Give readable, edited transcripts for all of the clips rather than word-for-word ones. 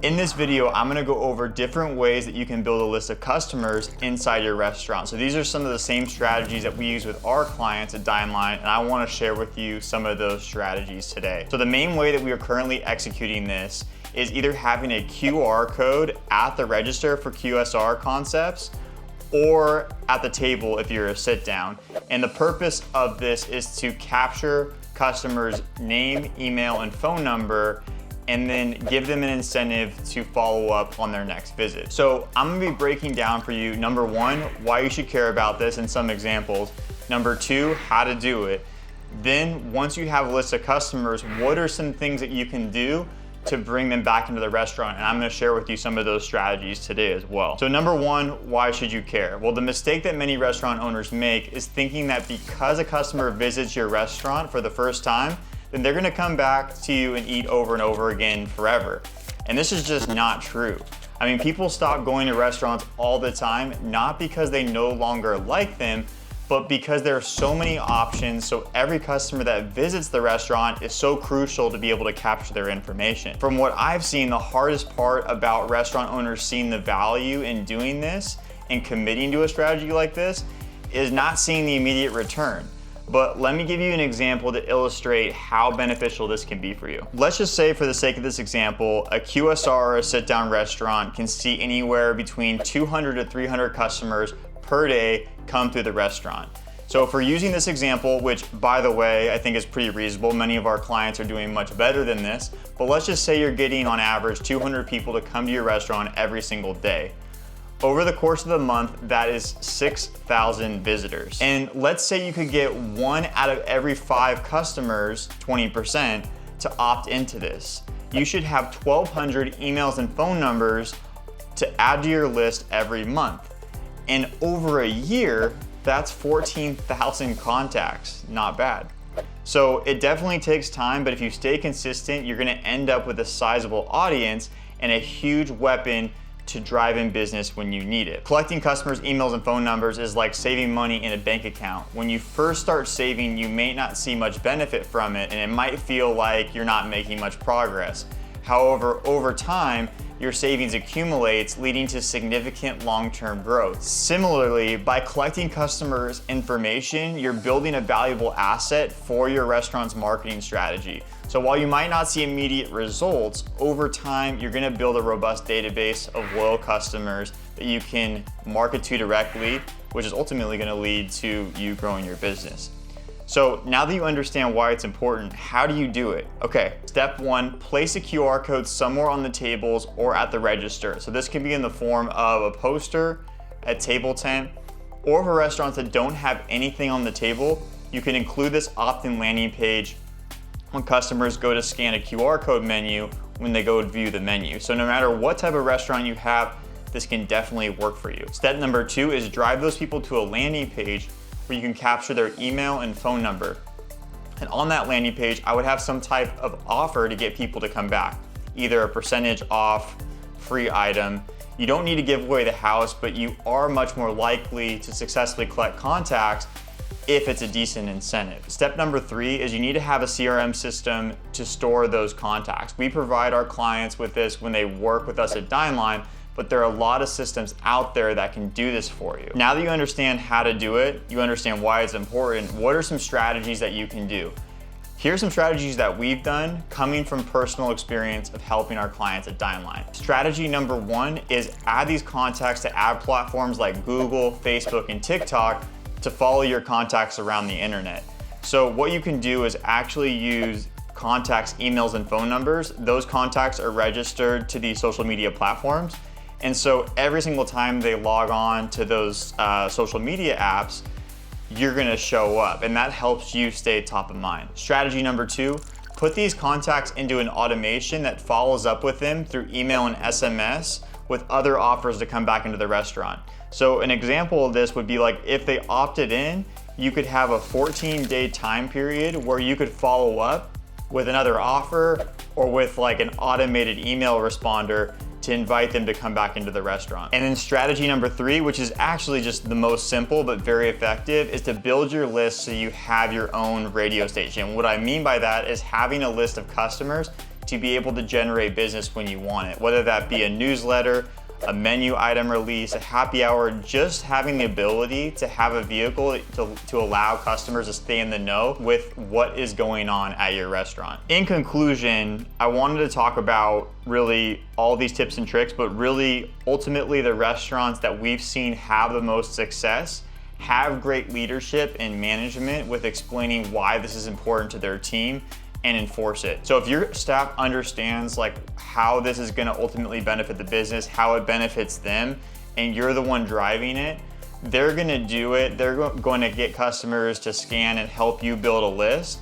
In this video, I'm gonna go over different ways that you can build a list of customers inside your restaurant. So these are some of the same strategies that we use with our clients at Dineline, and I wanna share with you some of those strategies today. So the main way that we are currently executing this is either having a QR code at the register for QSR concepts or at the table if you're a sit down. And the purpose of this is to capture customers' name, email, and phone number, and then give them an incentive to follow up on their next visit. So I'm gonna be breaking down for you, number one, why you should care about this and some examples. Number two, how to do it. Then once you have a list of customers, what are some things that you can do to bring them back into the restaurant? And I'm gonna share with you some of those strategies today as well. So number one, why should you care? Well, the mistake that many restaurant owners make is thinking that because a customer visits your restaurant for the first time, then they're gonna come back to you and eat over and over again forever. And this is just not true. I mean, people stop going to restaurants all the time, not because they no longer like them, but because there are so many options, so every customer that visits the restaurant is so crucial to be able to capture their information. From what I've seen, the hardest part about restaurant owners seeing the value in doing this and committing to a strategy like this is not seeing the immediate return. But let me give you an example to illustrate how beneficial this can be for you. Let's just say, for the sake of this example, a QSR or a sit-down restaurant can see anywhere between 200 to 300 customers per day come through the restaurant. So if we're using this example, which by the way, I think is pretty reasonable, many of our clients are doing much better than this, but let's just say you're getting on average 200 people to come to your restaurant every single day. Over the course of the month, that is 6,000 visitors. And let's say you could get 1 out of every 5 customers, 20%, to opt into this. You should have 1,200 emails and phone numbers to add to your list every month. And over a year, that's 14,000 contacts. Not bad. So it definitely takes time, but if you stay consistent, you're gonna end up with a sizable audience and a huge weapon to drive in business when you need it. Collecting customers' emails and phone numbers is like saving money in a bank account. When you first start saving, you may not see much benefit from it, and it might feel like you're not making much progress. However, over time, your savings accumulates, leading to significant long-term growth. Similarly, by collecting customers' information, you're building a valuable asset for your restaurant's marketing strategy. So while you might not see immediate results, over time, you're gonna build a robust database of loyal customers that you can market to directly, which is ultimately gonna lead to you growing your business. So now that you understand why it's important, how do you do it? Okay, step one, place a QR code somewhere on the tables or at the register. So this can be in the form of a poster, a table tent, or for restaurants that don't have anything on the table, you can include this opt-in landing page when customers go to scan a QR code menu when they go view the menu. So no matter what type of restaurant you have, this can definitely work for you. Step number two is drive those people to a landing page where you can capture their email and phone number. And on that landing page, I would have some type of offer to get people to come back, either a percentage off, free item. You don't need to give away the house, but you are much more likely to successfully collect contacts if it's a decent incentive. Step number three is you need to have a CRM system to store those contacts. We provide our clients with this when they work with us at Dineline, but there are a lot of systems out there that can do this for you. Now that you understand how to do it, you understand why it's important, what are some strategies that you can do? Here's some strategies that we've done coming from personal experience of helping our clients at Dineline. Strategy number one is add these contacts to ad platforms like Google, Facebook, and TikTok to follow your contacts around the internet. So what you can do is actually use contacts, emails, and phone numbers. Those contacts are registered to these social media platforms. And so every single time they log on to those social media apps, you're gonna show up, and that helps you stay top of mind. Strategy number two, put these contacts into an automation that follows up with them through email and SMS with other offers to come back into the restaurant. So an example of this would be like if they opted in, you could have a 14-day time period where you could follow up with another offer or with like an automated email responder to invite them to come back into the restaurant. And then strategy number three, which is actually just the most simple but very effective, is to build your list so you have your own radio station. What I mean by that is having a list of customers to be able to generate business when you want it, whether that be a newsletter, a menu item release, a happy hour, just having the ability to have a vehicle to allow customers to stay in the know with what is going on at your restaurant. In conclusion, I wanted to talk about really all these tips and tricks, but really ultimately the restaurants that we've seen have the most success have great leadership and management with explaining why this is important to their team and enforce it. So if your staff understands like how this is gonna ultimately benefit the business, how it benefits them, and you're the one driving it, they're gonna do it. They're going to get customers to scan and help you build a list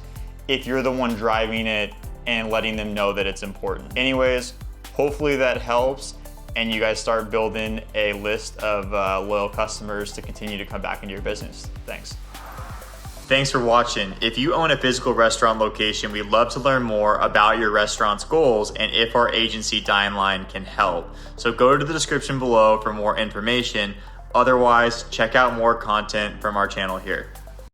if you're the one driving it and letting them know that it's important. Anyways, hopefully that helps and you guys start building a list of loyal customers to continue to come back into your business. Thanks. Thanks for watching. If you own a physical restaurant location, we'd love to learn more about your restaurant's goals and if our agency Dineline can help. So go to the description below for more information. Otherwise, check out more content from our channel here.